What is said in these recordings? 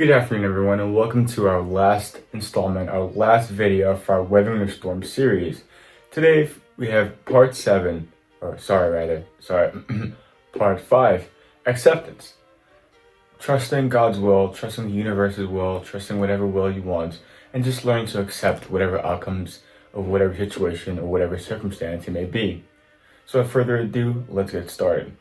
Good afternoon, everyone, and welcome to our last installment, our last video for our Weathering the Storm series. Today, we have part 7, part 5, acceptance. Trusting God's will, trusting the universe's will, trusting whatever will you want, and just learning to accept whatever outcomes of whatever situation or whatever circumstance it may be. So without further ado, let's get started.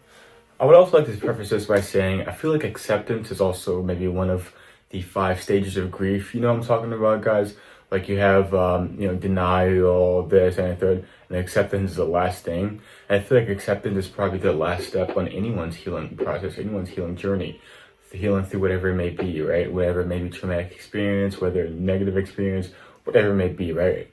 I would also like to preface this by saying I feel like acceptance is also maybe one of the 5 stages of grief. You know what I'm talking about, guys? Like you have, denial, this and a third, and acceptance is the last thing. And I feel like acceptance is probably the last step on anyone's healing process, anyone's healing journey, healing through whatever it may be, right? Whatever it may be, traumatic experience, whether negative experience, whatever it may be, right?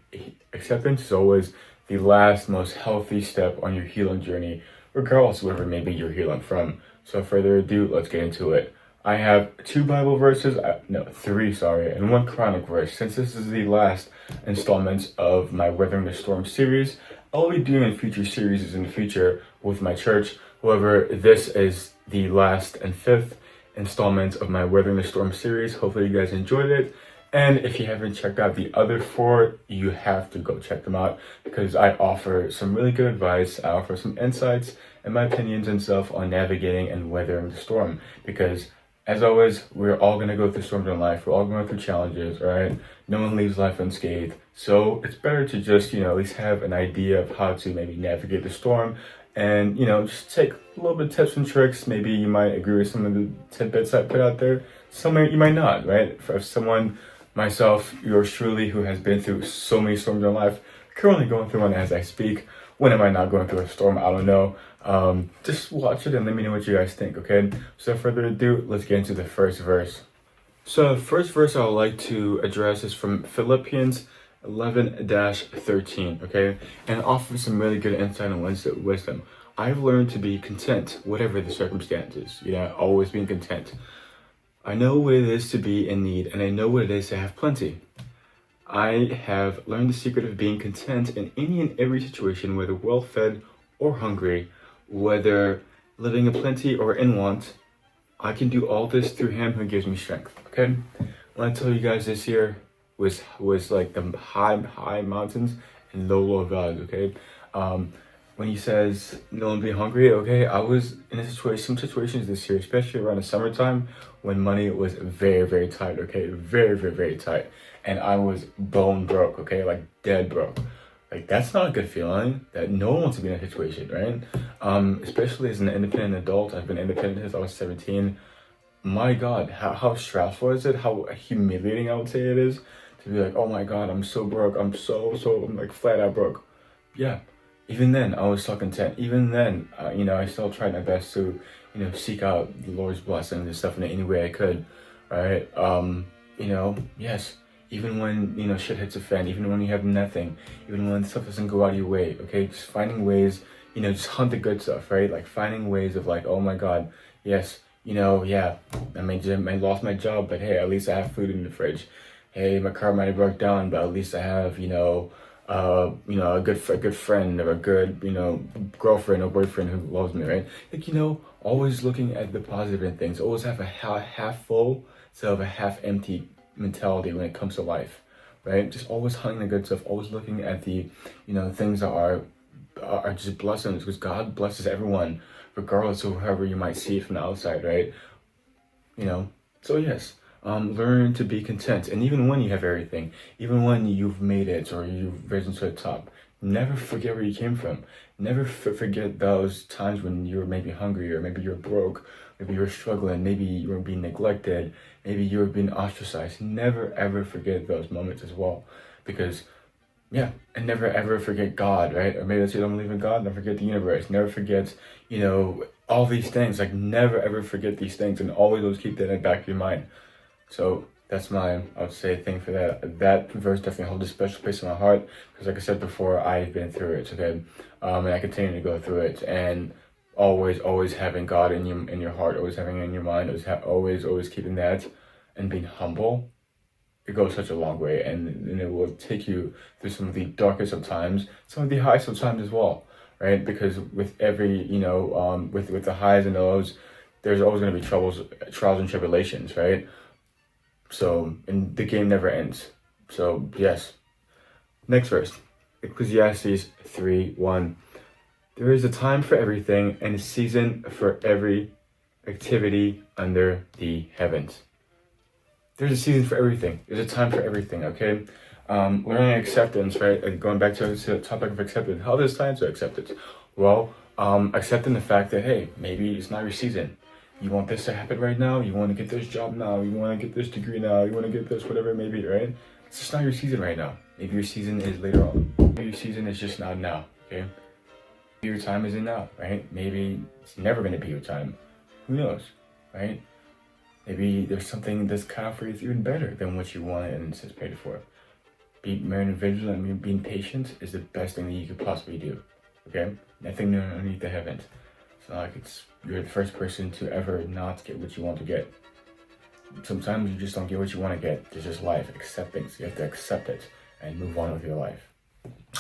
Acceptance is always the last, most healthy step on your healing journey, regardless of whatever maybe you're healing from. So without further ado, let's get into it. I have 2 Bible verses, 3, and 1 Quranic verse. Since this is the last installment of my Weathering the Storm series, I'll be doing future series in the future with my church. However, this is the last and 5th installment of my Weathering the Storm series. Hopefully you guys enjoyed it. And if you haven't checked out the other 4, you have to go check them out because I offer some really good advice. I offer some insights and my opinions and stuff on navigating and weathering the storm. Because as always, we're all going to go through storms in life. We're all going through challenges, right? No one leaves life unscathed. So it's better to just, at least have an idea of how to maybe navigate the storm and, just take a little bit of tips and tricks. Maybe you might agree with some of the tidbits I put out there. Some you might not, right? For someone, myself, yours truly, who has been through so many storms in life, currently going through one as I speak. When am I not going through a storm? I don't know. Just watch it and let me know what you guys think, okay? So without further ado, let's get into the first verse. So the first verse I would like to address is from Philippians 11-13, okay? And offers some really good insight and wisdom. I've learned to be content, whatever the circumstances. Always being content. I know what it is to be in need, and I know what it is to have plenty. I have learned the secret of being content in any and every situation, whether well-fed or hungry, whether living in plenty or in want. I can do all this through Him who gives me strength. Okay, when I tell you guys this year was like the high mountains and low valleys. Okay, when He says don't be hungry, okay, I was in some situations this year, especially around the summertime, when money was very, very tight. Okay, very, very, very tight, and I was bone broke. Okay, like dead broke. Like, that's not a good feeling. That no one wants to be in that situation, right? Especially as an independent adult. I've been independent since I was 17. My God, how stressful is it? How humiliating I would say it is to be like, oh my God, I'm so broke. I'm I'm like flat out broke. Yeah. Even then, I was so content. Even then, I still tried my best to, seek out the Lord's blessings and stuff in any way I could, right? Yes. Even when, shit hits a fan, even when you have nothing, even when stuff doesn't go out of your way, okay? Just finding ways, just hunt the good stuff, right? Like finding ways of like, oh my God, yes, I may lost my job, but hey, at least I have food in the fridge. Hey, my car might have broke down, but at least I have, a good friend or a good, girlfriend or boyfriend who loves me, right? Like, always looking at the positive in things. Always have a half full instead of a half empty mentality when it comes to life, right? Just always hunting the good stuff, always looking at the, things that are just blessings, because God blesses everyone, regardless of however you might see it from the outside, right? So yes, learn to be content, and even when you have everything, even when you've made it or you've risen to the top, never forget where you came from. Never forget those times when you were maybe hungry, or maybe you're broke, maybe you're struggling, maybe you were being neglected, maybe you were being ostracized. Never ever forget those moments as well, because and never ever forget God, right? Or maybe let's say don't believe in God, never forget the universe, never forget, all these things. Like never ever forget these things, and always keep that in the back of your mind. So that's I would say, thing for that. That verse definitely holds a special place in my heart, because like I said before, I've been through it, okay? And I continue to go through it, and always having God in your heart, always having it in your mind, always keeping that, and being humble. It goes such a long way, and it will take you through some of the darkest of times, some of the highest of times as well, right? Because with every, with the highs and lows, there's always going to be trials and tribulations, right? So, and the game never ends. So, yes. Next verse, Ecclesiastes 3:1. There is a time for everything and a season for every activity under the heavens. There's a season for everything. There's a time for everything, okay? Learning acceptance, right? And going back to the topic of acceptance. How there's time to acceptance? Well, accepting the fact that, hey, maybe it's not your season. You want this to happen right now. You want to get this job now. You want to get this degree now. You want to get this, whatever it may be, right? It's just not your season right now. Maybe your season is later on. Maybe your season is just not now, okay? Maybe your time isn't now, right? Maybe it's never going to be your time. Who knows, right? Maybe there's something that's cut out for you that's even better than what you wanted and anticipated for. Being vigilant and being patient is the best thing that you could possibly do, okay? Nothing underneath the heavens. It's not like you're the first person to ever not get what you want to get. Sometimes you just don't get what you want to get. It's just life, acceptance. You have to accept it and move on with your life.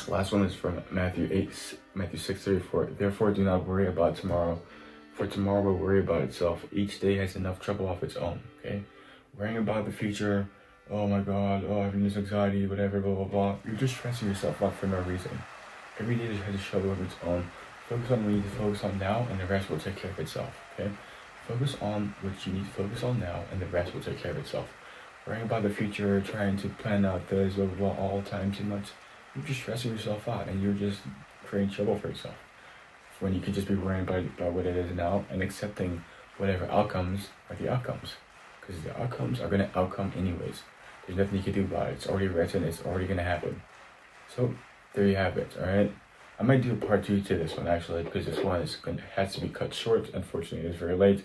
Last one is from Matthew 6:34. Therefore, do not worry about tomorrow, for tomorrow will worry about itself. Each day has enough trouble of its own. Okay, worrying about the future. Oh my God. Oh, having this anxiety, whatever, blah blah blah. You're just stressing yourself out for no reason. Every day has a trouble of its own. Focus on what you need to focus on now, and the rest will take care of itself. Okay, focus on what you need to focus on now, and the rest will take care of itself. Worrying about the future, trying to plan out this, blah blah blah, all the time too much. You're just stressing yourself out and you're just creating trouble for yourself. When you could just be worrying about what it is now and accepting whatever outcomes are the outcomes. Because the outcomes are going to outcome anyways. There's nothing you can do about it. It's already written, it's already going to happen. So there you have it, alright? I might do a part 2 to this one actually, because this one has to be cut short. Unfortunately, it's very late.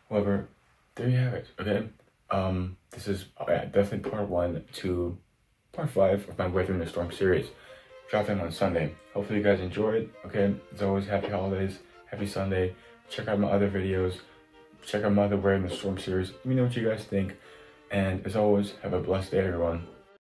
However, there you have it, okay? This is definitely part 1 to part 5 of my Weathering the Storm series, dropping on Sunday. Hopefully you guys enjoyed. Okay, as always, happy holidays, happy Sunday. Check out my other videos, check out my other Weathering the Storm series. Let me know what you guys think, and as always, have a blessed day, everyone.